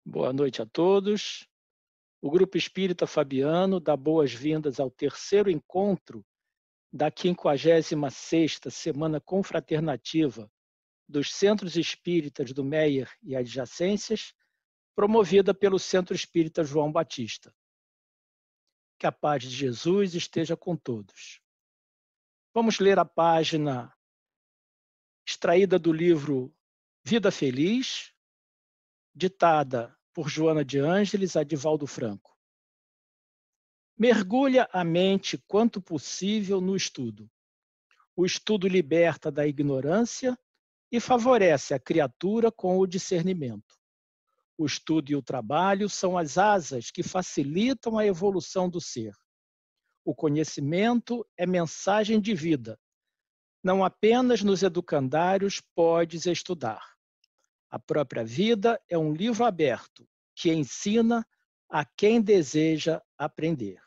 Boa noite a todos. O Grupo Espírita Fabiano dá boas-vindas ao terceiro encontro da 56ª Semana Confraternativa dos Centros Espíritas do Meier e adjacências, promovida pelo Centro Espírita João Batista. Que a paz de Jesus esteja com todos. Vamos ler a página extraída do livro Vida Feliz, ditada por Joana de Ângeles a Divaldo Franco. Mergulha a mente quanto possível no estudo. O estudo liberta da ignorância e favorece a criatura com o discernimento. O estudo e o trabalho são as asas que facilitam a evolução do ser. O conhecimento é mensagem de vida. Não apenas nos educandários podes estudar. A própria vida é um livro aberto que ensina a quem deseja aprender.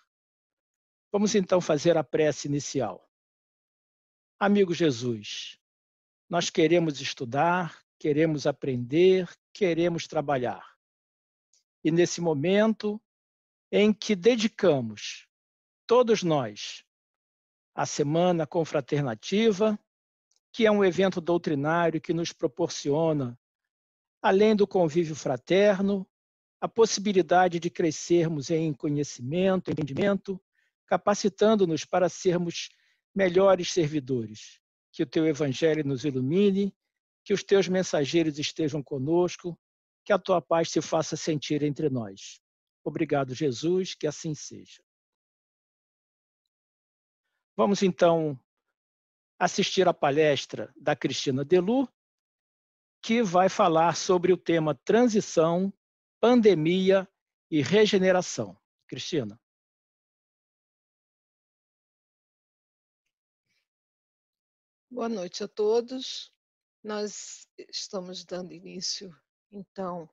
Vamos então fazer a prece inicial. Amigo Jesus, nós queremos estudar, queremos aprender, queremos trabalhar. E nesse momento em que dedicamos, todos nós, a Semana Confraternativa, que é um evento doutrinário que nos proporciona, além do convívio fraterno, a possibilidade de crescermos em conhecimento, entendimento, capacitando-nos para sermos melhores servidores. Que o teu evangelho nos ilumine, que os teus mensageiros estejam conosco, que a tua paz se faça sentir entre nós. Obrigado, Jesus, que assim seja. Vamos então assistir à palestra da Cristina Delu, que vai falar sobre o tema transição, pandemia e regeneração. Cristina. Boa noite a todos. Nós estamos dando início, então,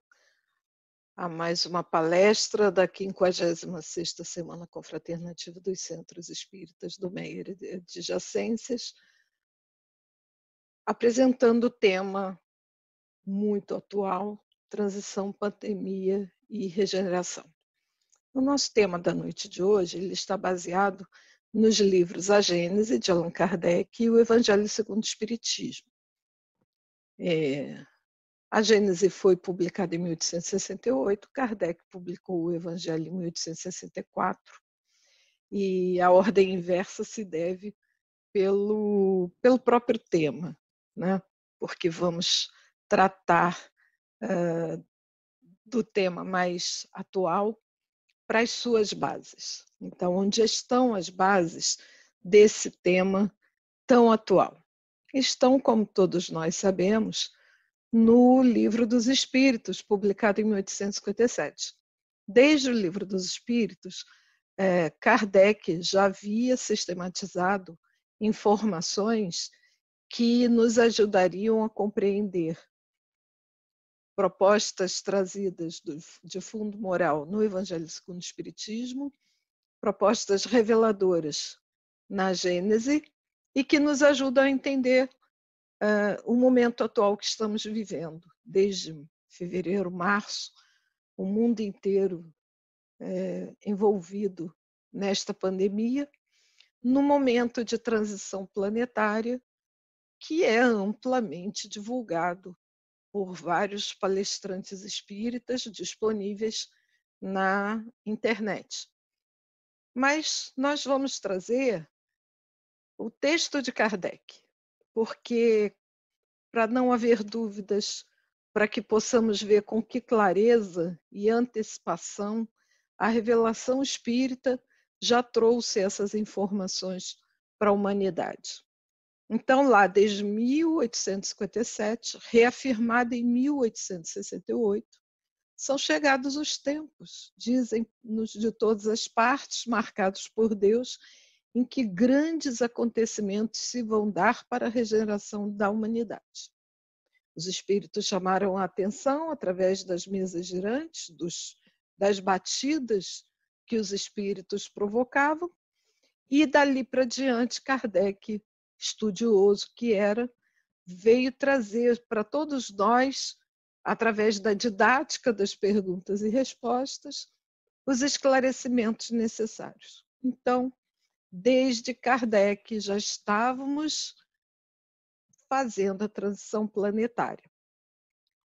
a mais uma palestra da 56ª Semana Confraternativa dos Centros Espíritas do Meier e adjacências, apresentando o tema muito atual, transição, pandemia e regeneração. O nosso tema da noite de hoje ele está baseado nos livros A Gênese, de Allan Kardec, e o Evangelho segundo o Espiritismo. A Gênese foi publicada em 1868, Kardec publicou o Evangelho em 1864, e a ordem inversa se deve pelo próprio tema, né? Porque vamos tratar do tema mais atual para as suas bases. Então, onde estão as bases desse tema tão atual? Estão, como todos nós sabemos, no Livro dos Espíritos, publicado em 1857. Desde o Livro dos Espíritos, Kardec já havia sistematizado informações que nos ajudariam a compreender propostas trazidas de fundo moral no Evangelho segundo o Espiritismo, propostas reveladoras na Gênese e que nos ajudam a entender o momento atual que estamos vivendo. Desde fevereiro, março, o mundo inteiro envolvido nesta pandemia, no momento de transição planetária, que é amplamente divulgado por vários palestrantes espíritas disponíveis na internet. Mas nós vamos trazer o texto de Kardec, porque, para não haver dúvidas, para que possamos ver com que clareza e antecipação a revelação espírita já trouxe essas informações para a humanidade. Então, lá desde 1857, reafirmada em 1868, são chegados os tempos, dizem-nos de todas as partes, marcados por Deus, em que grandes acontecimentos se vão dar para a regeneração da humanidade. Os espíritos chamaram a atenção através das mesas girantes, das batidas que os espíritos provocavam, e dali para diante Kardec, estudioso que era, veio trazer para todos nós através da didática das perguntas e respostas, os esclarecimentos necessários. Então, desde Kardec já estávamos fazendo a transição planetária.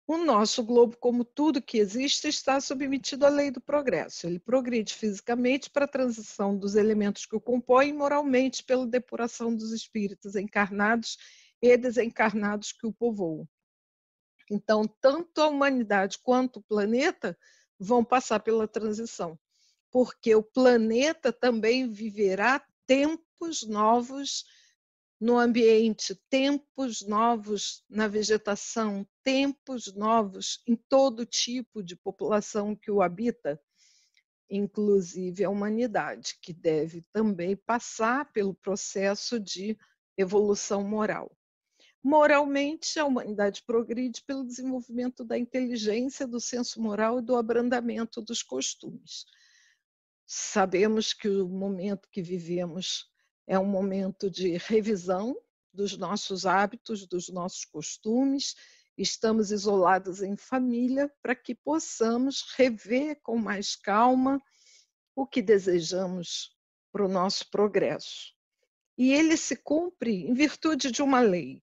O nosso globo, como tudo que existe, está submetido à lei do progresso. Ele progride fisicamente para a transição dos elementos que o compõem, moralmente pela depuração dos espíritos encarnados e desencarnados que o povoam. Então, tanto a humanidade quanto o planeta vão passar pela transição, porque o planeta também viverá tempos novos no ambiente, tempos novos na vegetação, tempos novos em todo tipo de população que o habita, inclusive a humanidade, que deve também passar pelo processo de evolução moral. Moralmente, a humanidade progride pelo desenvolvimento da inteligência, do senso moral e do abrandamento dos costumes. Sabemos que o momento que vivemos é um momento de revisão dos nossos hábitos, dos nossos costumes. Estamos isolados em família para que possamos rever com mais calma o que desejamos para o nosso progresso. E ele se cumpre em virtude de uma lei,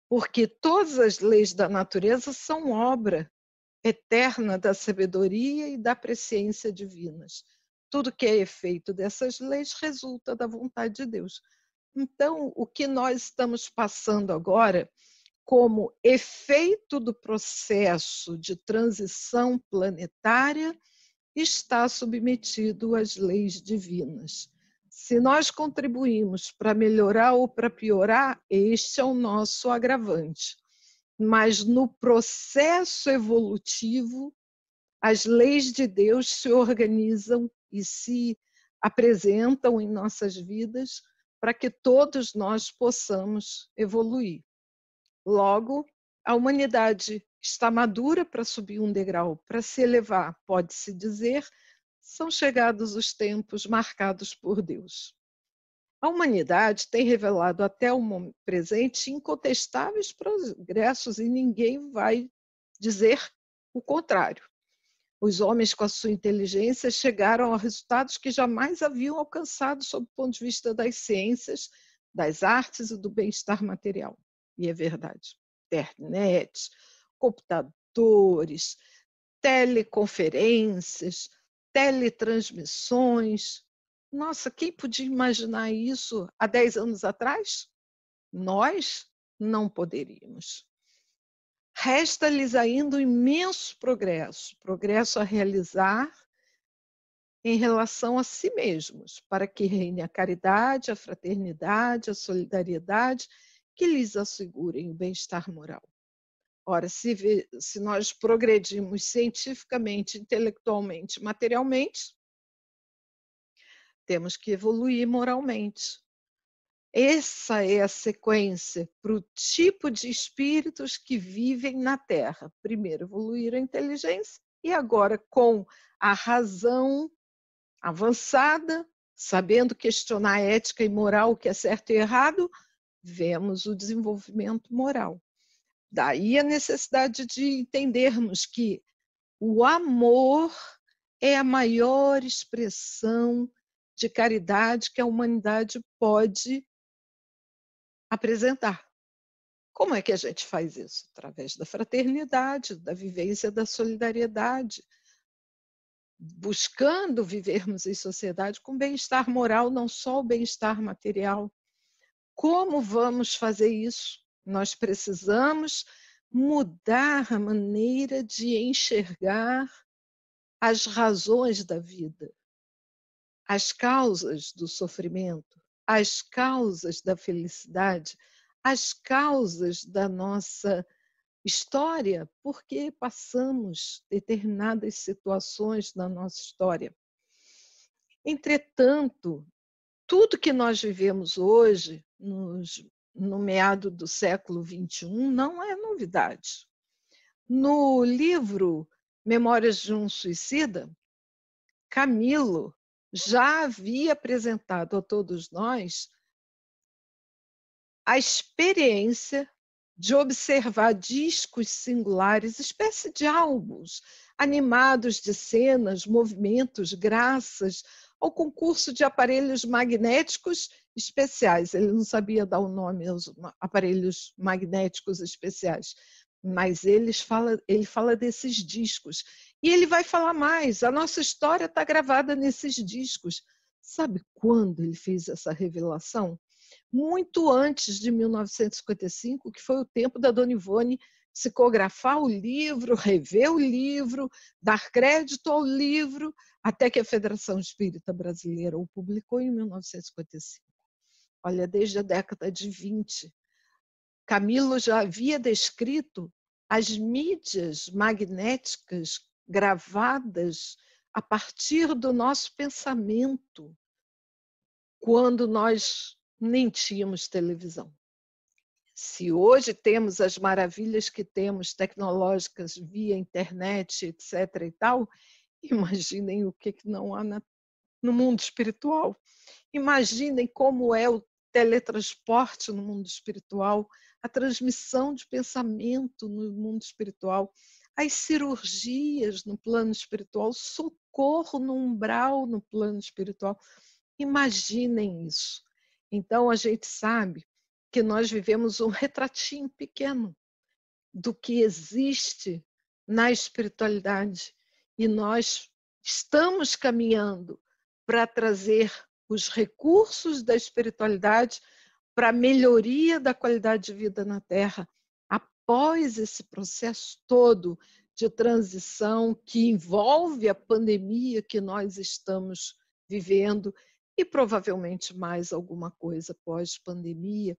porque todas as leis da natureza são obra eterna da sabedoria e da presciência divinas. Tudo que é efeito dessas leis resulta da vontade de Deus. Então, o que nós estamos passando agora, como efeito do processo de transição planetária, está submetido às leis divinas. Se nós contribuímos para melhorar ou para piorar, este é o nosso agravante. Mas no processo evolutivo, as leis de Deus se organizam e se apresentam em nossas vidas para que todos nós possamos evoluir. Logo, a humanidade está madura para subir um degrau, para se elevar, pode-se dizer, são chegados os tempos marcados por Deus. A humanidade tem revelado até o momento presente incontestáveis progressos e ninguém vai dizer o contrário. Os homens, com a sua inteligência, chegaram a resultados que jamais haviam alcançado sob o ponto de vista das ciências, das artes e do bem-estar material. E é verdade. Internet, computadores, teleconferências, teletransmissões. Nossa, quem podia imaginar isso há 10 anos atrás? Nós não poderíamos. Resta-lhes ainda um imenso progresso a realizar em relação a si mesmos, para que reine a caridade, a fraternidade, a solidariedade, que lhes assegurem o bem-estar moral. Ora, se nós progredimos cientificamente, intelectualmente, materialmente, temos que evoluir moralmente. Essa é a sequência para o tipo de espíritos que vivem na Terra. Primeiro, evoluir a inteligência e agora, com a razão avançada, sabendo questionar a ética e moral, o que é certo e errado, vemos o desenvolvimento moral. Daí a necessidade de entendermos que o amor é a maior expressão de caridade que a humanidade pode apresentar. Como é que a gente faz isso? Através da fraternidade, da vivência da solidariedade, buscando vivermos em sociedade com bem-estar moral, não só o bem-estar material. Como vamos fazer isso? Nós precisamos mudar a maneira de enxergar as razões da vida, as causas do sofrimento, as causas da felicidade, as causas da nossa história, porque passamos determinadas situações na nossa história. Entretanto, tudo que nós vivemos hoje, no meado do século XXI, não é novidade. No livro Memórias de um Suicida, Camilo já havia apresentado a todos nós a experiência de observar discos singulares, espécie de álbuns, animados de cenas, movimentos, graças ao concurso de aparelhos magnéticos especiais. Ele não sabia dar o nome aos aparelhos magnéticos especiais, mas ele fala desses discos. E ele vai falar mais, a nossa história está gravada nesses discos. Sabe quando ele fez essa revelação? Muito antes de 1955, que foi o tempo da Dona Ivone psicografar o livro, rever o livro, dar crédito ao livro, até que a Federação Espírita Brasileira o publicou em 1955. Olha, desde a década de 20, Camilo já havia descrito as mídias magnéticas gravadas a partir do nosso pensamento, quando nós nem tínhamos televisão. Se hoje temos as maravilhas que temos tecnológicas via internet, etc. e tal, imaginem o que não há no mundo espiritual. Imaginem como é o teletransporte no mundo espiritual, a transmissão de pensamento no mundo espiritual, as cirurgias no plano espiritual, socorro no umbral no plano espiritual. Imaginem isso. Então, a gente sabe que nós vivemos um retratinho pequeno do que existe na espiritualidade e nós estamos caminhando para trazer os recursos da espiritualidade para a melhoria da qualidade de vida na Terra, após esse processo todo de transição que envolve a pandemia que nós estamos vivendo e provavelmente mais alguma coisa pós-pandemia,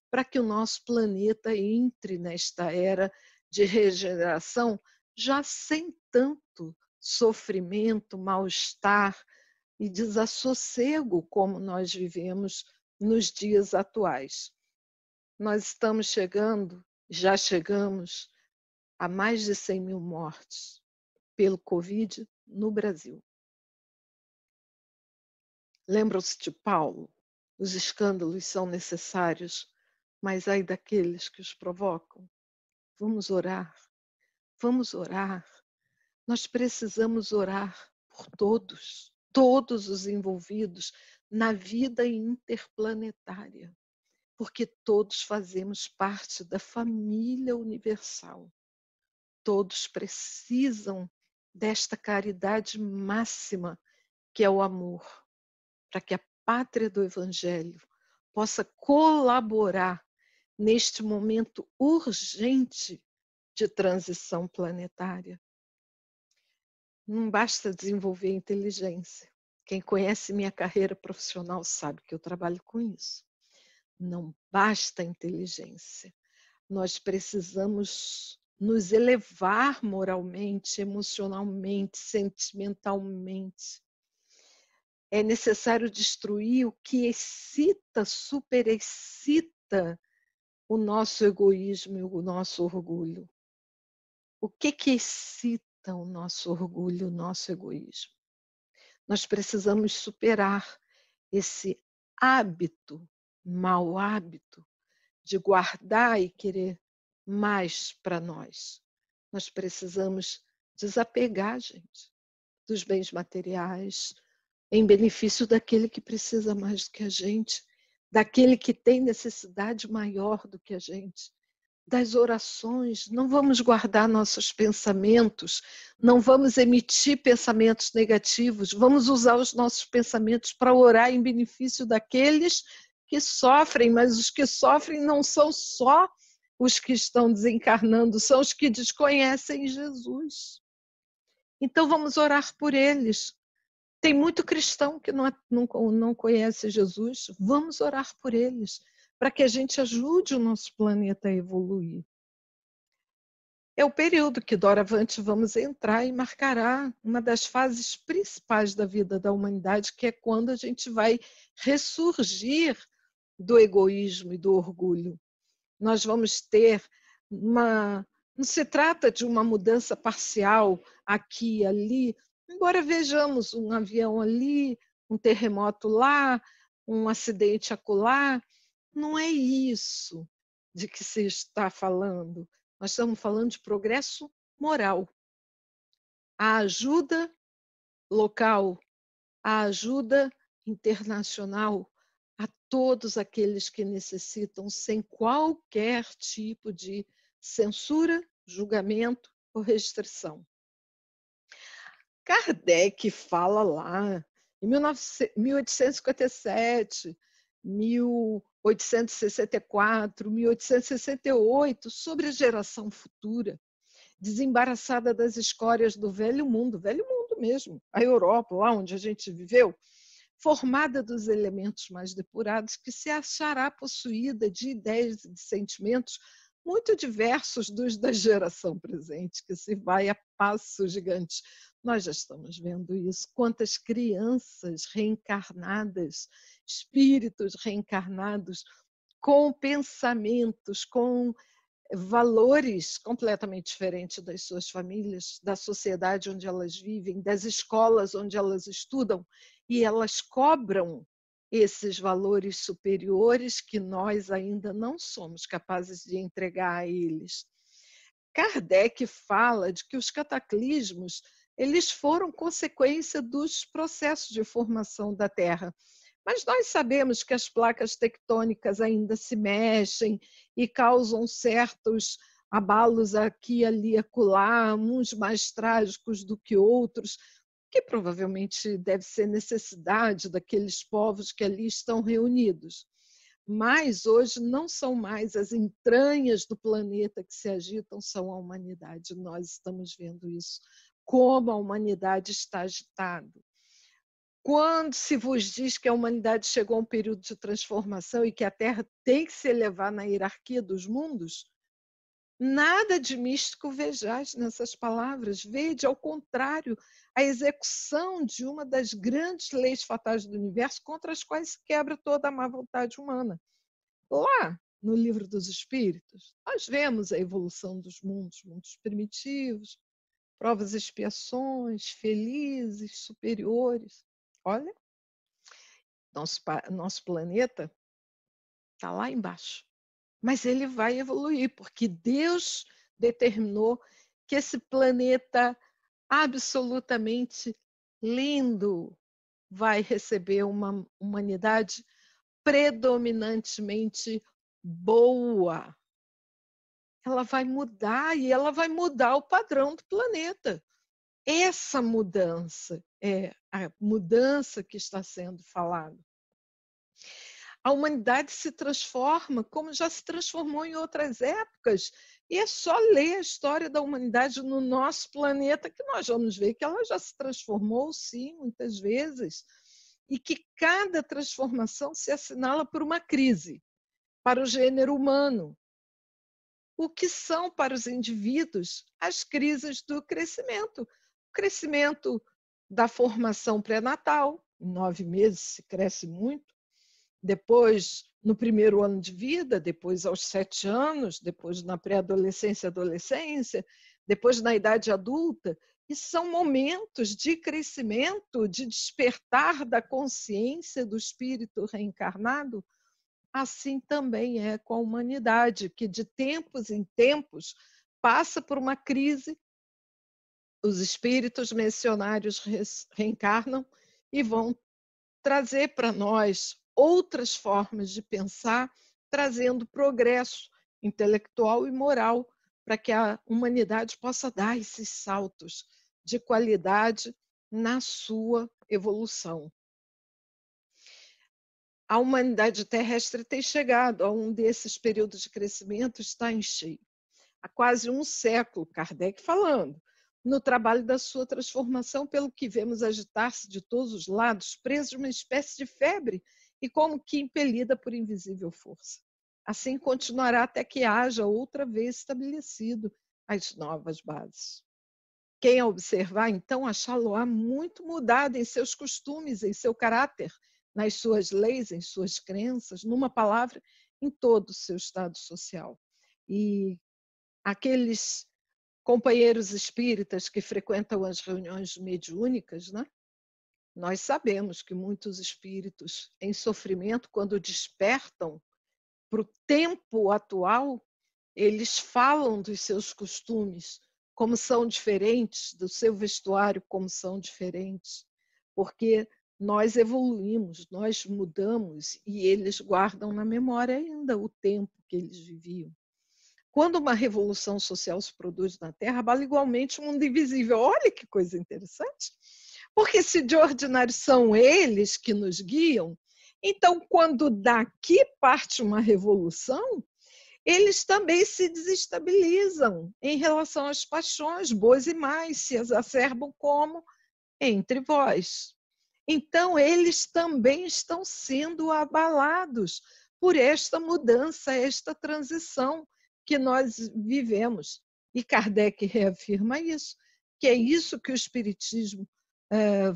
para que o nosso planeta entre nesta era de regeneração já sem tanto sofrimento, mal-estar e desassossego como nós vivemos nos dias atuais. Nós estamos chegando, já chegamos a mais de 100 mil mortes pelo Covid no Brasil. Lembram-se de Paulo? Os escândalos são necessários, mas ai daqueles que os provocam. Vamos orar, vamos orar. Nós precisamos orar por todos, todos os envolvidos na vida interplanetária, porque todos fazemos parte da família universal. Todos precisam desta caridade máxima que é o amor, para que a pátria do Evangelho possa colaborar neste momento urgente de transição planetária. Não basta desenvolver inteligência. Quem conhece minha carreira profissional sabe que eu trabalho com isso. Não basta inteligência. Nós precisamos nos elevar moralmente, emocionalmente, sentimentalmente. É necessário destruir o que excita, superexcita o nosso egoísmo e o nosso orgulho. O que excita o nosso orgulho, o nosso egoísmo? Nós precisamos superar esse hábito, mau hábito, de guardar e querer mais para nós. Nós precisamos desapegar, gente, dos bens materiais, em benefício daquele que precisa mais do que a gente, daquele que tem necessidade maior do que a gente, das orações. Não vamos guardar nossos pensamentos, não vamos emitir pensamentos negativos, vamos usar os nossos pensamentos para orar em benefício daqueles que sofrem, mas os que sofrem não são só os que estão desencarnando, são os que desconhecem Jesus. Então vamos orar por eles. Tem muito cristão que não conhece Jesus. Vamos orar por eles, para que a gente ajude o nosso planeta a evoluir. É o período que doravante vamos entrar e marcará uma das fases principais da vida da humanidade, que é quando a gente vai ressurgir do egoísmo e do orgulho. Nós vamos ter não se trata de uma mudança parcial aqui e ali, embora vejamos um avião ali, um terremoto lá, um acidente acolá, não é isso. de que se está falando. Nós estamos falando de progresso moral. A ajuda local, a ajuda internacional a todos aqueles que necessitam, sem qualquer tipo de censura, julgamento ou restrição. Kardec fala lá, em 1857, 1864, 1868, sobre a geração futura, desembaraçada das escórias do velho mundo mesmo, a Europa, lá onde a gente viveu, formada dos elementos mais depurados, que se achará possuída de ideias e de sentimentos muito diversos dos da geração presente, que se vai a passos gigantes. Nós já estamos vendo isso. Quantas crianças reencarnadas, espíritos reencarnados, com pensamentos, com valores completamente diferentes das suas famílias, da sociedade onde elas vivem, das escolas onde elas estudam, e elas cobram esses valores superiores que nós ainda não somos capazes de entregar a eles. Kardec fala de que os cataclismos eles foram consequência dos processos de formação da Terra. Mas nós sabemos que as placas tectônicas ainda se mexem e causam certos abalos aqui, ali, acolá, uns mais trágicos do que outros, que provavelmente deve ser necessidade daqueles povos que ali estão reunidos. Mas hoje não são mais as entranhas do planeta que se agitam, são a humanidade. Nós estamos vendo isso, como a humanidade está agitada. Quando se vos diz que a humanidade chegou a um período de transformação e que a Terra tem que se elevar na hierarquia dos mundos, nada de místico vejais nessas palavras. Vede, ao contrário, a execução de uma das grandes leis fatais do universo contra as quais se quebra toda a má vontade humana. Lá, no Livro dos Espíritos, nós vemos a evolução dos mundos primitivos, provas e expiações, felizes, superiores. Olha, nosso planeta está lá embaixo, mas ele vai evoluir, porque Deus determinou que esse planeta absolutamente lindo vai receber uma humanidade predominantemente boa. Ela vai mudar e ela vai mudar o padrão do planeta. Essa mudança é a mudança que está sendo falada. A humanidade se transforma como já se transformou em outras épocas. E é só ler a história da humanidade no nosso planeta que nós vamos ver que ela já se transformou, sim, muitas vezes. E que cada transformação se assinala por uma crise para o gênero humano. O que são para os indivíduos as crises do crescimento? O crescimento da formação pré-natal, em 9 meses se cresce muito, depois no primeiro ano de vida, depois aos 7 anos, depois na pré-adolescência e adolescência, depois na idade adulta, e são momentos de crescimento, de despertar da consciência do espírito reencarnado. Assim também é com a humanidade, que de tempos em tempos passa por uma crise. Os espíritos missionários reencarnam e vão trazer para nós outras formas de pensar, trazendo progresso intelectual e moral para que a humanidade possa dar esses saltos de qualidade na sua evolução. A humanidade terrestre tem chegado a um desses períodos de crescimento, está em cheio. Há quase um século, Kardec falando, no trabalho da sua transformação, pelo que vemos agitar-se de todos os lados, preso uma espécie de febre e como que impelida por invisível força. Assim continuará até que haja outra vez estabelecido as novas bases. Quem a observar, então, achá-lo-á muito mudado em seus costumes, em seu caráter, nas suas leis, em suas crenças, numa palavra, em todo o seu estado social. E aqueles companheiros espíritas que frequentam as reuniões mediúnicas, né? Nós sabemos que muitos espíritos em sofrimento, quando despertam para o tempo atual, eles falam dos seus costumes, como são diferentes, do seu vestuário, como são diferentes, porque nós evoluímos, nós mudamos e eles guardam na memória ainda o tempo que eles viviam. Quando uma revolução social se produz na Terra, abala igualmente o mundo invisível. Olha que coisa interessante! Porque se de ordinário são eles que nos guiam, então quando daqui parte uma revolução, eles também se desestabilizam em relação às paixões boas e más, se exacerbam como entre vós. Então, eles também estão sendo abalados por esta mudança, esta transição que nós vivemos. E Kardec reafirma isso, que é isso que o Espiritismo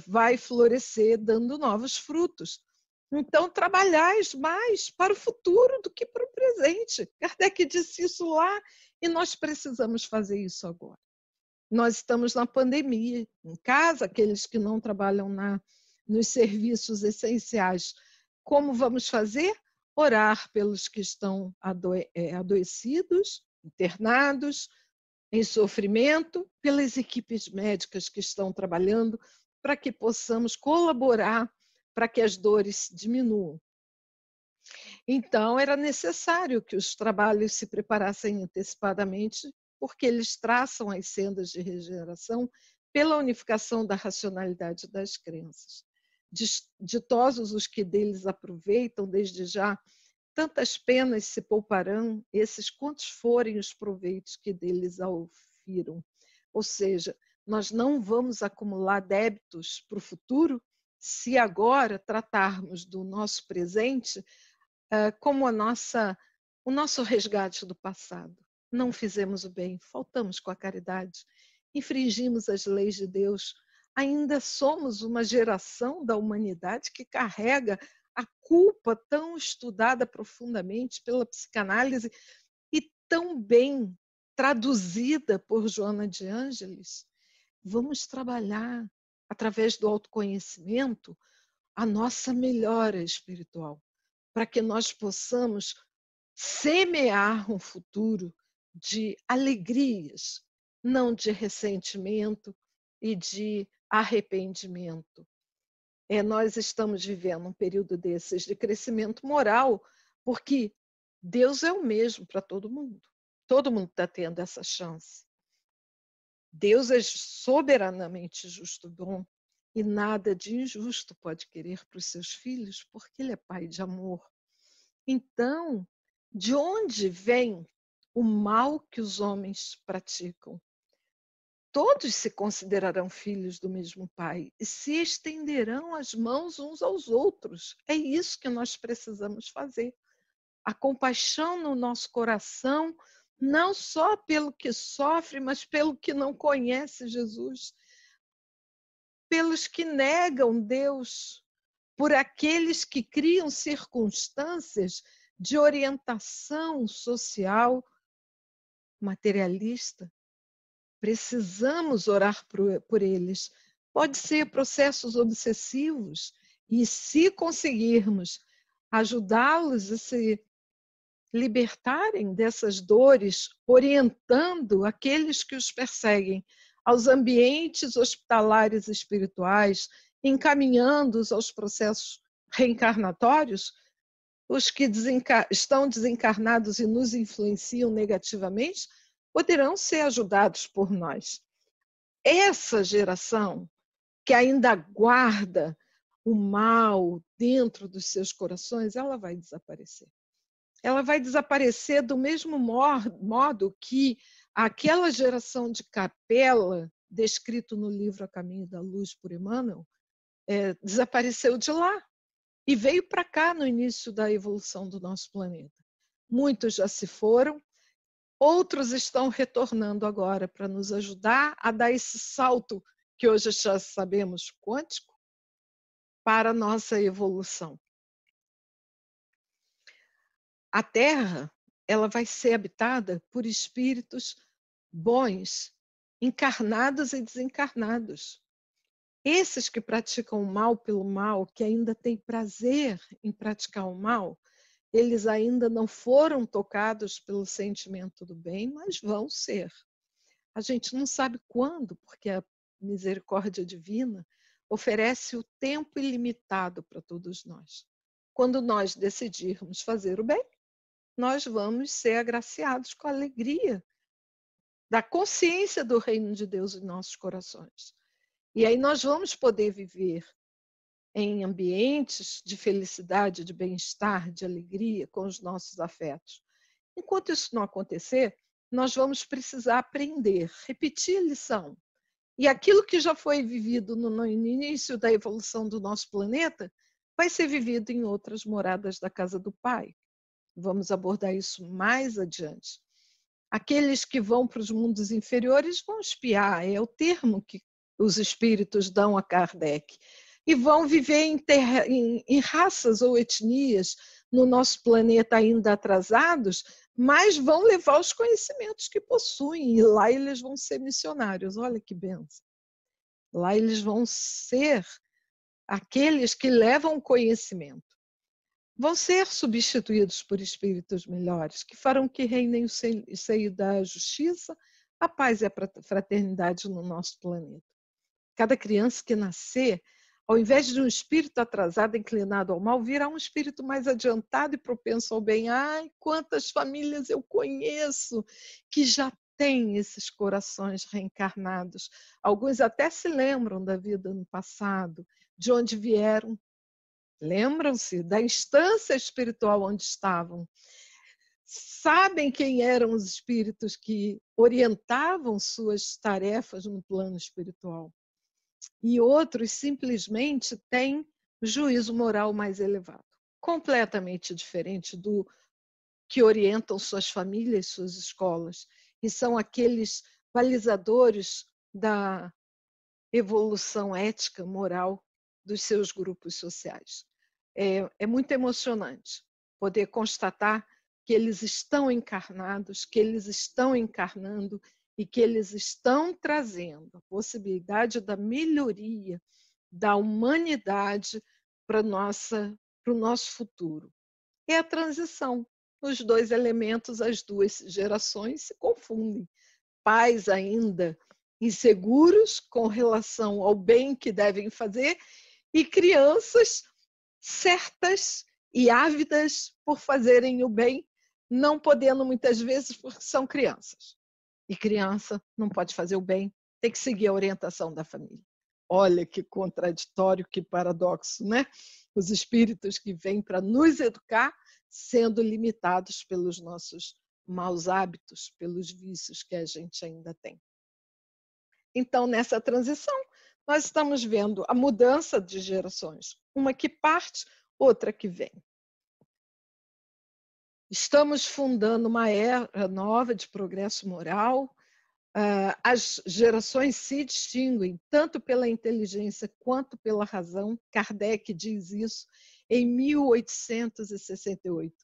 vai florescer, dando novos frutos. Então, trabalhais mais para o futuro do que para o presente. Kardec disse isso lá e nós precisamos fazer isso agora. Nós estamos na pandemia, em casa, aqueles que não trabalham nos serviços essenciais. Como vamos fazer? Orar pelos que estão adoecidos, internados, em sofrimento, pelas equipes médicas que estão trabalhando, para que possamos colaborar para que as dores diminuam. Então, era necessário que os trabalhos se preparassem antecipadamente, porque eles traçam as sendas de regeneração pela unificação da racionalidade das crenças. Ditosos os que deles aproveitam, desde já, tantas penas se pouparão, esses quantos forem os proveitos que deles aufiram. Ou seja, nós não vamos acumular débitos para o futuro se agora tratarmos do nosso presente como o nosso resgate do passado. Não fizemos o bem, faltamos com a caridade, infringimos as leis de Deus, ainda somos uma geração da humanidade que carrega a culpa tão estudada profundamente pela psicanálise e tão bem traduzida por Joana de Ângeles. Vamos trabalhar, através do autoconhecimento, a nossa melhora espiritual, para que nós possamos semear um futuro de alegrias, não de ressentimento e de arrependimento. Nós estamos vivendo um período desses de crescimento moral, porque Deus é o mesmo para todo mundo. Todo mundo está tendo essa chance. Deus é soberanamente justo e bom, e nada de injusto pode querer para os seus filhos, porque Ele é Pai de amor. Então, de onde vem o mal que os homens praticam? Todos se considerarão filhos do mesmo Pai e se estenderão as mãos uns aos outros. É isso que nós precisamos fazer. A compaixão no nosso coração, não só pelo que sofre, mas pelo que não conhece Jesus, pelos que negam Deus, por aqueles que criam circunstâncias de orientação social materialista. Precisamos orar por eles. Pode ser processos obsessivos, e se conseguirmos ajudá-los a se libertarem dessas dores, orientando aqueles que os perseguem aos ambientes hospitalares espirituais, encaminhando-os aos processos reencarnatórios, os que estão desencarnados e nos influenciam negativamente, poderão ser ajudados por nós. Essa geração que ainda guarda o mal dentro dos seus corações, ela vai desaparecer. Ela vai desaparecer do mesmo modo que aquela geração de Capela, descrito no livro A Caminho da Luz por Emmanuel, desapareceu de lá e veio para cá no início da evolução do nosso planeta. Muitos já se foram, outros estão retornando agora para nos ajudar a dar esse salto que hoje já sabemos quântico para a nossa evolução. A Terra, ela vai ser habitada por espíritos bons, encarnados e desencarnados. Esses que praticam o mal pelo mal, que ainda têm prazer em praticar o mal, eles ainda não foram tocados pelo sentimento do bem, mas vão ser. A gente não sabe quando, porque a misericórdia divina oferece o tempo ilimitado para todos nós. Quando nós decidirmos fazer o bem, nós vamos ser agraciados com a alegria da consciência do reino de Deus em nossos corações. E aí nós vamos poder viver em ambientes de felicidade, de bem-estar, de alegria com os nossos afetos. Enquanto isso não acontecer, nós vamos precisar aprender, repetir a lição. E aquilo que já foi vivido no início da evolução do nosso planeta vai ser vivido em outras moradas da casa do Pai. Vamos abordar isso mais adiante. Aqueles que vão para os mundos inferiores vão espiar, é o termo que os espíritos dão a Kardec, e vão viver em raças ou etnias no nosso planeta ainda atrasados, mas vão levar os conhecimentos que possuem, e lá eles vão ser missionários. Olha que benção! Lá eles vão ser aqueles que levam o conhecimento. Vão ser substituídos por espíritos melhores, que farão que reinem o seio da justiça, a paz e a fraternidade no nosso planeta. Cada criança que nascer, ao invés de um espírito atrasado, inclinado ao mal, virá um espírito mais adiantado e propenso ao bem. Ai, quantas famílias eu conheço que já têm esses corações reencarnados. Alguns até se lembram da vida no passado, de onde vieram. Lembram-se da instância espiritual onde estavam. Sabem quem eram os espíritos que orientavam suas tarefas no plano espiritual. E outros simplesmente têm juízo moral mais elevado, completamente diferente do que orientam suas famílias, suas escolas, e são aqueles balizadores da evolução ética, moral dos seus grupos sociais. É muito emocionante poder constatar que eles estão encarnados, que eles estão encarnando e que eles estão trazendo a possibilidade da melhoria da humanidade para o nosso futuro. É a transição. Os dois elementos, as duas gerações se confundem. Pais ainda inseguros com relação ao bem que devem fazer e crianças certas e ávidas por fazerem o bem, não podendo muitas vezes porque são crianças. E criança não pode fazer o bem, tem que seguir a orientação da família. Olha que contraditório, que paradoxo, né? Os espíritos que vêm para nos educar sendo limitados pelos nossos maus hábitos, pelos vícios que a gente ainda tem. Então, nessa transição, nós estamos vendo a mudança de gerações, uma que parte, outra que vem. Estamos fundando uma era nova de progresso moral. As gerações se distinguem tanto pela inteligência quanto pela razão. Kardec diz isso em 1868.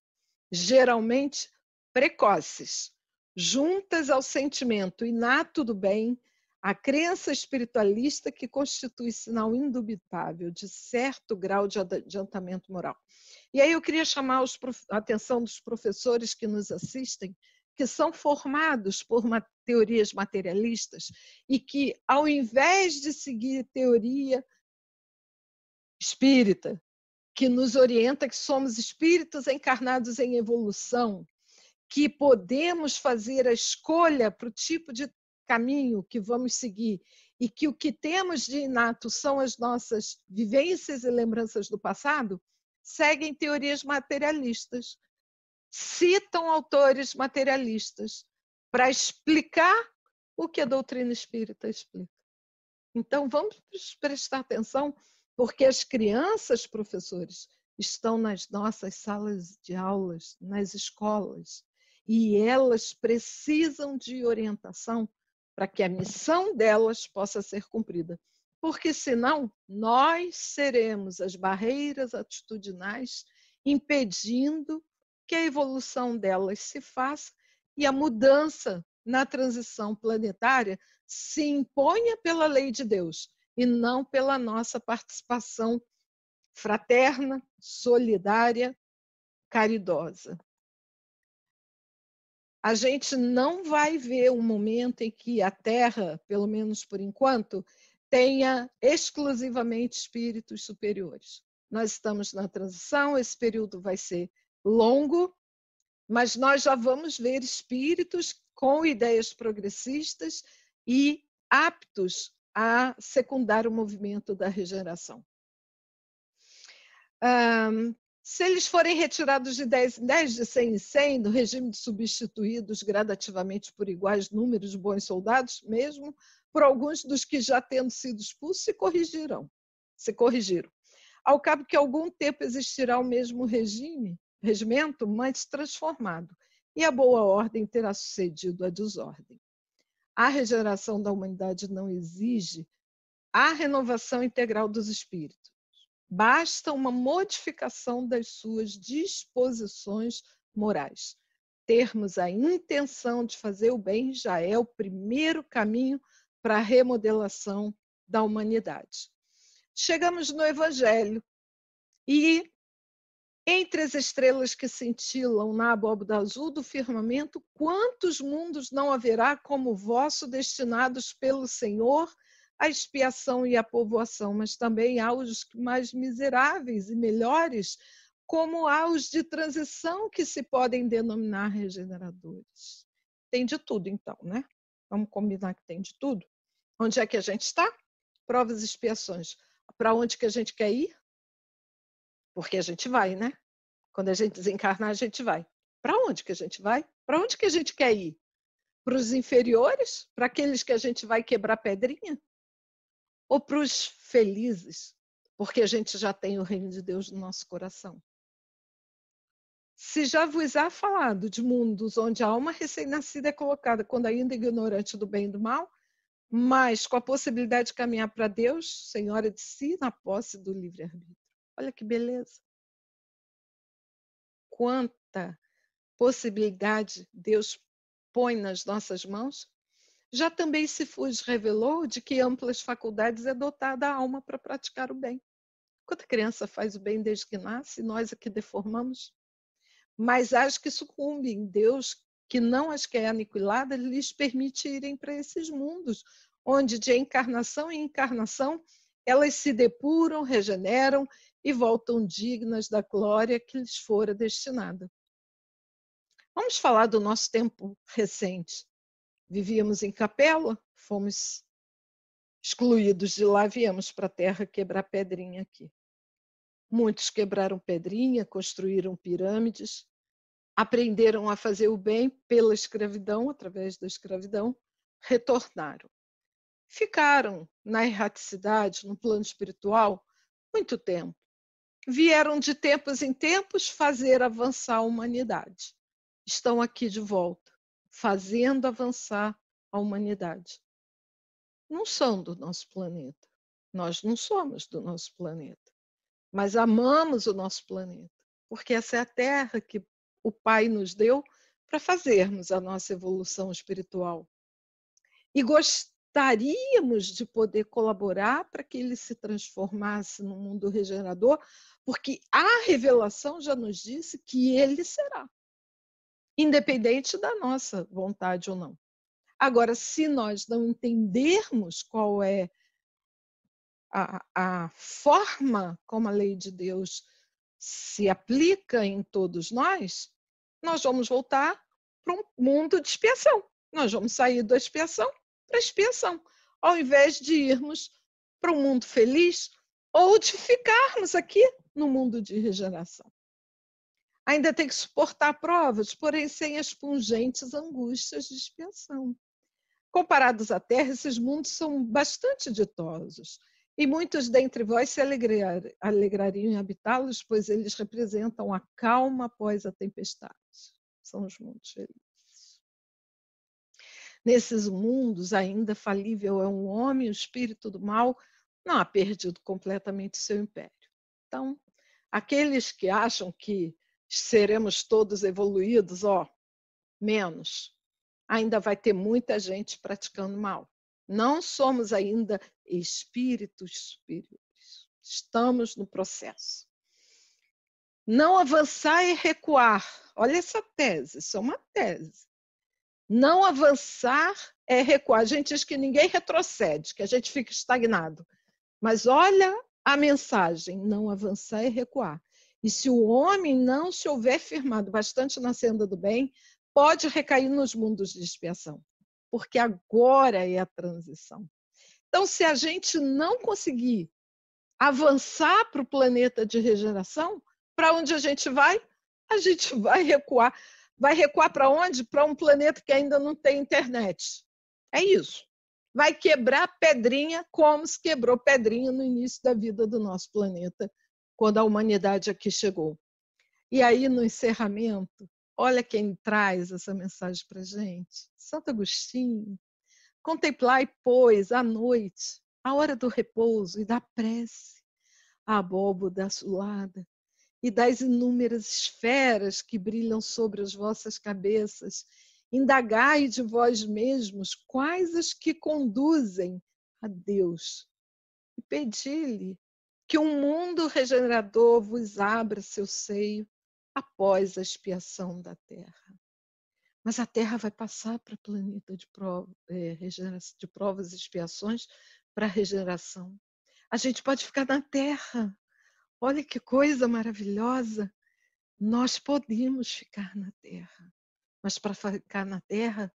Geralmente precoces, juntas ao sentimento inato do bem, a crença espiritualista que constitui sinal indubitável de certo grau de adiantamento moral. E aí eu queria chamar a atenção dos professores que nos assistem, que são formados por teorias materialistas e que, ao invés de seguir teoria espírita, que nos orienta que somos espíritos encarnados em evolução, que podemos fazer a escolha para o tipo de caminho que vamos seguir e que o que temos de inato são as nossas vivências e lembranças do passado, seguem teorias materialistas, citam autores materialistas para explicar o que a doutrina espírita explica. Então, vamos prestar atenção, porque as crianças, professores, estão nas nossas salas de aulas, nas escolas, e elas precisam de orientação para que a missão delas possa ser cumprida. Porque, senão, nós seremos as barreiras atitudinais impedindo que a evolução delas se faça e a mudança na transição planetária se imponha pela lei de Deus e não pela nossa participação fraterna, solidária, caridosa. A gente não vai ver um momento em que a Terra, pelo menos por enquanto, tenha exclusivamente espíritos superiores. Nós estamos na transição, esse período vai ser longo, mas nós já vamos ver espíritos com ideias progressistas e aptos a secundar o movimento da regeneração. Se eles forem retirados de 10 em 10, de 100 em 100, do regime de substituídos gradativamente por iguais números de bons soldados, mesmo por alguns dos que já tendo sido expulsos, se corrigiram. Ao cabo que algum tempo existirá o mesmo regimento, mas transformado, e a boa ordem terá sucedido a desordem. A regeneração da humanidade não exige a renovação integral dos espíritos. Basta uma modificação das suas disposições morais. Termos a intenção de fazer o bem já é o primeiro caminho para a remodelação da humanidade. Chegamos no Evangelho e, entre as estrelas que cintilam na abóbada azul do firmamento, quantos mundos não haverá como o vosso destinados pelo Senhor à expiação e à povoação, mas também há os mais miseráveis e melhores, como há os de transição que se podem denominar regeneradores. Tem de tudo, então, né? Vamos combinar que tem de tudo. Onde é que a gente está? Provas e expiações. Para onde que a gente quer ir? Porque a gente vai, né? Quando a gente desencarnar, a gente vai. Para onde que a gente vai? Para onde que a gente quer ir? Para os inferiores? Para aqueles que a gente vai quebrar pedrinha? Ou para os felizes? Porque a gente já tem o reino de Deus no nosso coração. Se já vos há falado de mundos onde a alma recém-nascida é colocada quando ainda ignorante do bem e do mal, mas com a possibilidade de caminhar para Deus, senhora de si, na posse do livre-arbítrio. Olha que beleza. Quanta possibilidade Deus põe nas nossas mãos. Já também se vos revelou de que amplas faculdades é dotada a alma para praticar o bem. Quanta criança faz o bem desde que nasce, nós aqui deformamos. Mas as que sucumbem, Deus, que não as quer aniquiladas, lhes permite irem para esses mundos, onde de encarnação em encarnação elas se depuram, regeneram e voltam dignas da glória que lhes fora destinada. Vamos falar do nosso tempo recente. Vivíamos em Capela, fomos excluídos de lá, viemos para a Terra quebrar pedrinha aqui. Muitos quebraram pedrinha, construíram pirâmides, aprenderam a fazer o bem pela escravidão, através da escravidão, retornaram. Ficaram na erraticidade, no plano espiritual, muito tempo. Vieram de tempos em tempos fazer avançar a humanidade. Estão aqui de volta, fazendo avançar a humanidade. Não são do nosso planeta. Nós não somos do nosso planeta. Mas amamos o nosso planeta, porque essa é a terra que o Pai nos deu para fazermos a nossa evolução espiritual. E gostaríamos de poder colaborar para que ele se transformasse num mundo regenerador, porque a revelação já nos disse que ele será, independente da nossa vontade ou não. Agora, se nós não entendermos qual é a forma como a lei de Deus se aplica em todos nós vamos voltar para um mundo de expiação. Nós vamos sair da expiação para a expiação, ao invés de irmos para um mundo feliz ou de ficarmos aqui no mundo de regeneração. Ainda tem que suportar provas, porém sem as pungentes angústias de expiação. Comparados à Terra, esses mundos são bastante ditosos. E muitos dentre vós se alegrariam em habitá-los, pois eles representam a calma após a tempestade. São os mundos felizes. Nesses mundos, ainda falível é um homem, o espírito do mal não ha perdido completamente seu império. Então, aqueles que acham que seremos todos evoluídos, menos, ainda vai ter muita gente praticando mal. Não somos ainda espíritos superiores. Estamos no processo. Não avançar é recuar. Olha essa tese, isso é uma tese. Não avançar é recuar. A gente diz que ninguém retrocede, que a gente fica estagnado. Mas olha a mensagem: não avançar é recuar. E se o homem não se houver firmado bastante na senda do bem, pode recair nos mundos de expiação, porque agora é a transição. Então, se a gente não conseguir avançar para o planeta de regeneração, para onde a gente vai? A gente vai recuar. Vai recuar para onde? Para um planeta que ainda não tem internet. É isso. Vai quebrar pedrinha como se quebrou pedrinha no início da vida do nosso planeta, quando a humanidade aqui chegou. E aí, no encerramento, olha quem traz essa mensagem para a gente. Santo Agostinho. Contemplai, pois, à noite, a hora do repouso e da prece, a abóboda azulada e das inúmeras esferas que brilham sobre as vossas cabeças. Indagai de vós mesmos quais as que conduzem a Deus e pedi-lhe que um mundo regenerador vos abra seu seio após a expiação da terra. Mas a Terra vai passar para o planeta de provas e expiações para a regeneração. A gente pode ficar na Terra. Olha que coisa maravilhosa. Nós podemos ficar na Terra. Mas para ficar na Terra,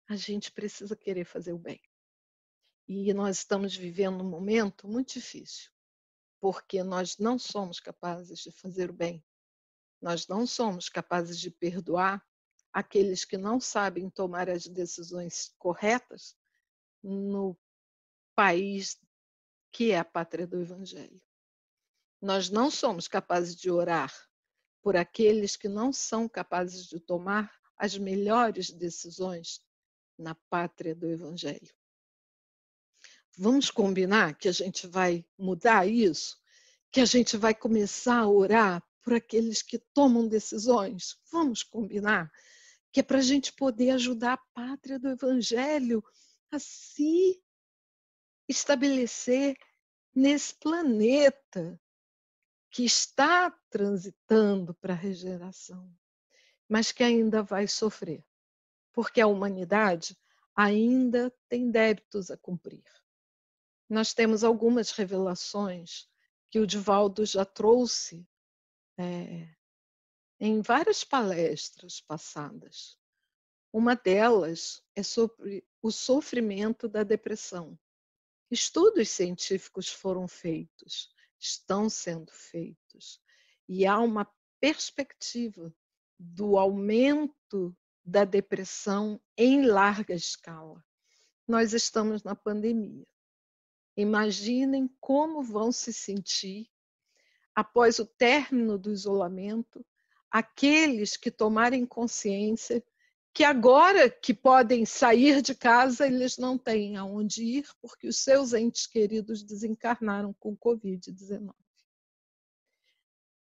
a gente precisa querer fazer o bem. E nós estamos vivendo um momento muito difícil, porque nós não somos capazes de fazer o bem. Nós não somos capazes de perdoar aqueles que não sabem tomar as decisões corretas no país que é a pátria do Evangelho. Nós não somos capazes de orar por aqueles que não são capazes de tomar as melhores decisões na pátria do Evangelho. Vamos combinar que a gente vai mudar isso? Que a gente vai começar a orar por aqueles que tomam decisões? Vamos combinar? Que é para a gente poder ajudar a pátria do Evangelho a se estabelecer nesse planeta que está transitando para a regeneração, mas que ainda vai sofrer, porque a humanidade ainda tem débitos a cumprir. Nós temos algumas revelações que o Divaldo já trouxe em várias palestras passadas. Uma delas é sobre o sofrimento da depressão. Estudos científicos foram feitos, estão sendo feitos, e há uma perspectiva do aumento da depressão em larga escala. Nós estamos na pandemia. Imaginem como vão se sentir, após o término do isolamento, aqueles que tomarem consciência que agora que podem sair de casa, eles não têm aonde ir, porque os seus entes queridos desencarnaram com Covid-19.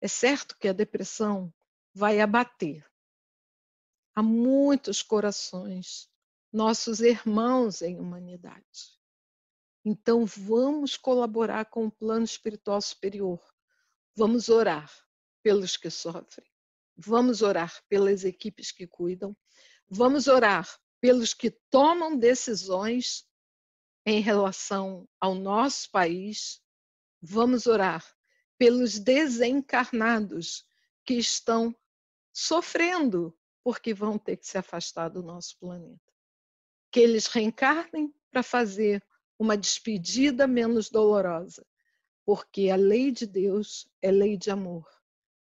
É certo que a depressão vai abater a muitos corações, nossos irmãos em humanidade. Então, vamos colaborar com o plano espiritual superior. Vamos orar pelos que sofrem. Vamos orar pelas equipes que cuidam. Vamos orar pelos que tomam decisões em relação ao nosso país. Vamos orar pelos desencarnados que estão sofrendo porque vão ter que se afastar do nosso planeta. Que eles reencarnem para fazer uma despedida menos dolorosa, porque a lei de Deus é lei de amor,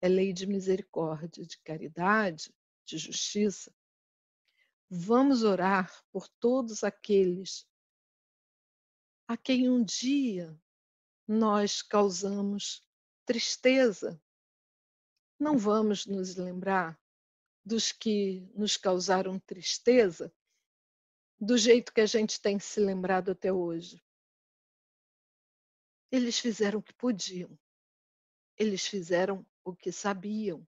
é lei de misericórdia, de caridade, de justiça. Vamos orar por todos aqueles a quem um dia nós causamos tristeza. Não vamos nos lembrar dos que nos causaram tristeza do jeito que a gente tem se lembrado até hoje. Eles fizeram o que podiam. Eles fizeram o que sabiam.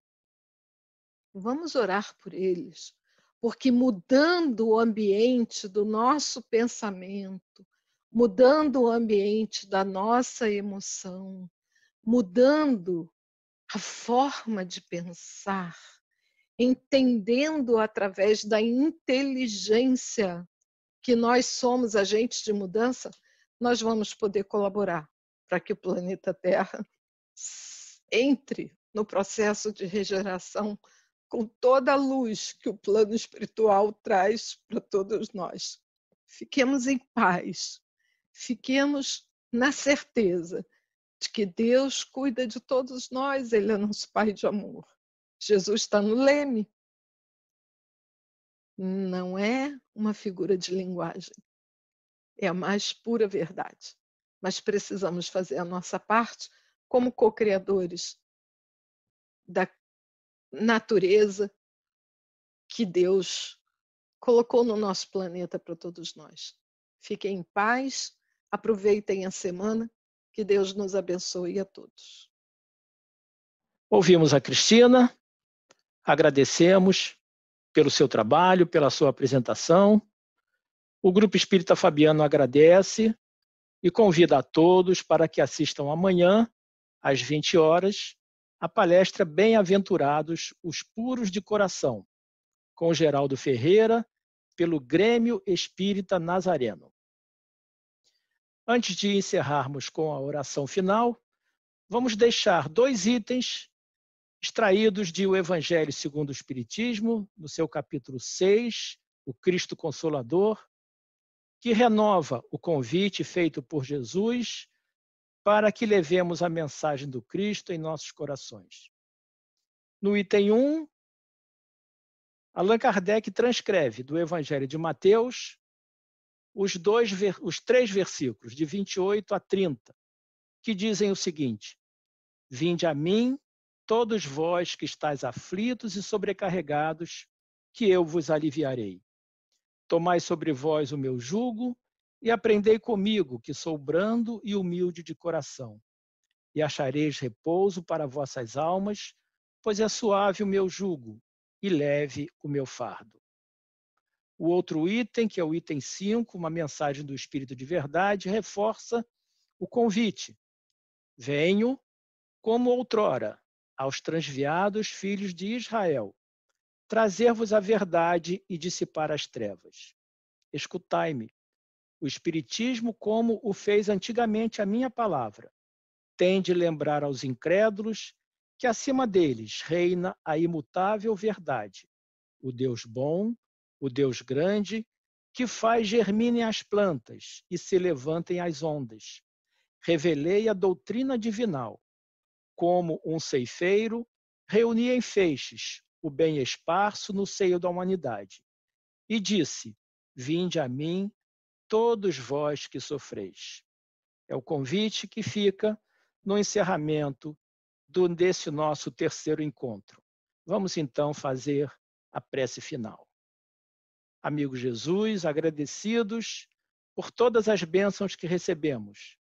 Vamos orar por eles, porque mudando o ambiente do nosso pensamento, mudando o ambiente da nossa emoção, mudando a forma de pensar, entendendo através da inteligência que nós somos agentes de mudança, nós vamos poder colaborar para que o planeta Terra entre no processo de regeneração com toda a luz que o plano espiritual traz para todos nós. Fiquemos em paz, fiquemos na certeza de que Deus cuida de todos nós, Ele é nosso Pai de amor. Jesus está no leme. Não é uma figura de linguagem, é a mais pura verdade. Mas precisamos fazer a nossa parte como co-criadores da natureza que Deus colocou no nosso planeta para todos nós. Fiquem em paz, aproveitem a semana, que Deus nos abençoe a todos. Ouvimos a Cristina, agradecemos pelo seu trabalho, pela sua apresentação. O Grupo Espírita Fabiano agradece e convida a todos para que assistam amanhã, às 20 horas, a palestra Bem-aventurados os Puros de Coração, com Geraldo Ferreira, pelo Grêmio Espírita Nazareno. Antes de encerrarmos com a oração final, vamos deixar 2 itens extraídos de O Evangelho segundo o Espiritismo, no seu capítulo 6, o Cristo Consolador, que renova o convite feito por Jesus para que levemos a mensagem do Cristo em nossos corações. No item 1, Allan Kardec transcreve do Evangelho de Mateus os 3 versículos, de 28 a 30, que dizem o seguinte: Vinde a mim, todos vós que estáis aflitos e sobrecarregados, que eu vos aliviarei. Tomai sobre vós o meu jugo e aprendei comigo, que sou brando e humilde de coração. E achareis repouso para vossas almas, pois é suave o meu jugo e leve o meu fardo. O outro item, que é o item 5, uma mensagem do Espírito de Verdade, reforça o convite. Venho, como outrora, aos transviados filhos de Israel, trazer-vos a verdade e dissipar as trevas. Escutai-me. O Espiritismo, como o fez antigamente a minha palavra, tem de lembrar aos incrédulos que acima deles reina a imutável verdade, o Deus bom, o Deus grande, que faz germinem as plantas e se levantem as ondas. Revelei a doutrina divinal. Como um ceifeiro, reuni em feixes o bem esparso no seio da humanidade. E disse, vinde a mim, todos vós que sofreis. É o convite que fica no encerramento desse nosso terceiro encontro. Vamos então fazer a prece final. Amigo Jesus, agradecidos por todas as bênçãos que recebemos,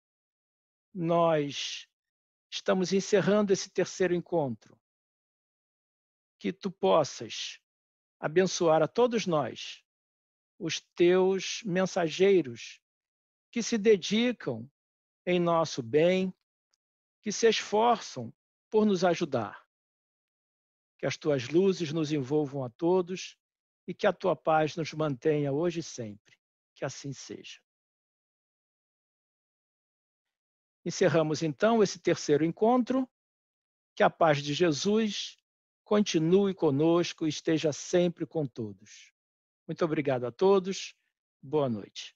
nós estamos encerrando esse terceiro encontro. Que tu possas abençoar a todos nós, os teus mensageiros que se dedicam em nosso bem, que se esforçam por nos ajudar. Que as tuas luzes nos envolvam a todos e que a tua paz nos mantenha hoje e sempre. Que assim seja. Encerramos então esse terceiro encontro. Que a paz de Jesus continue conosco e esteja sempre com todos. Muito obrigado a todos. Boa noite.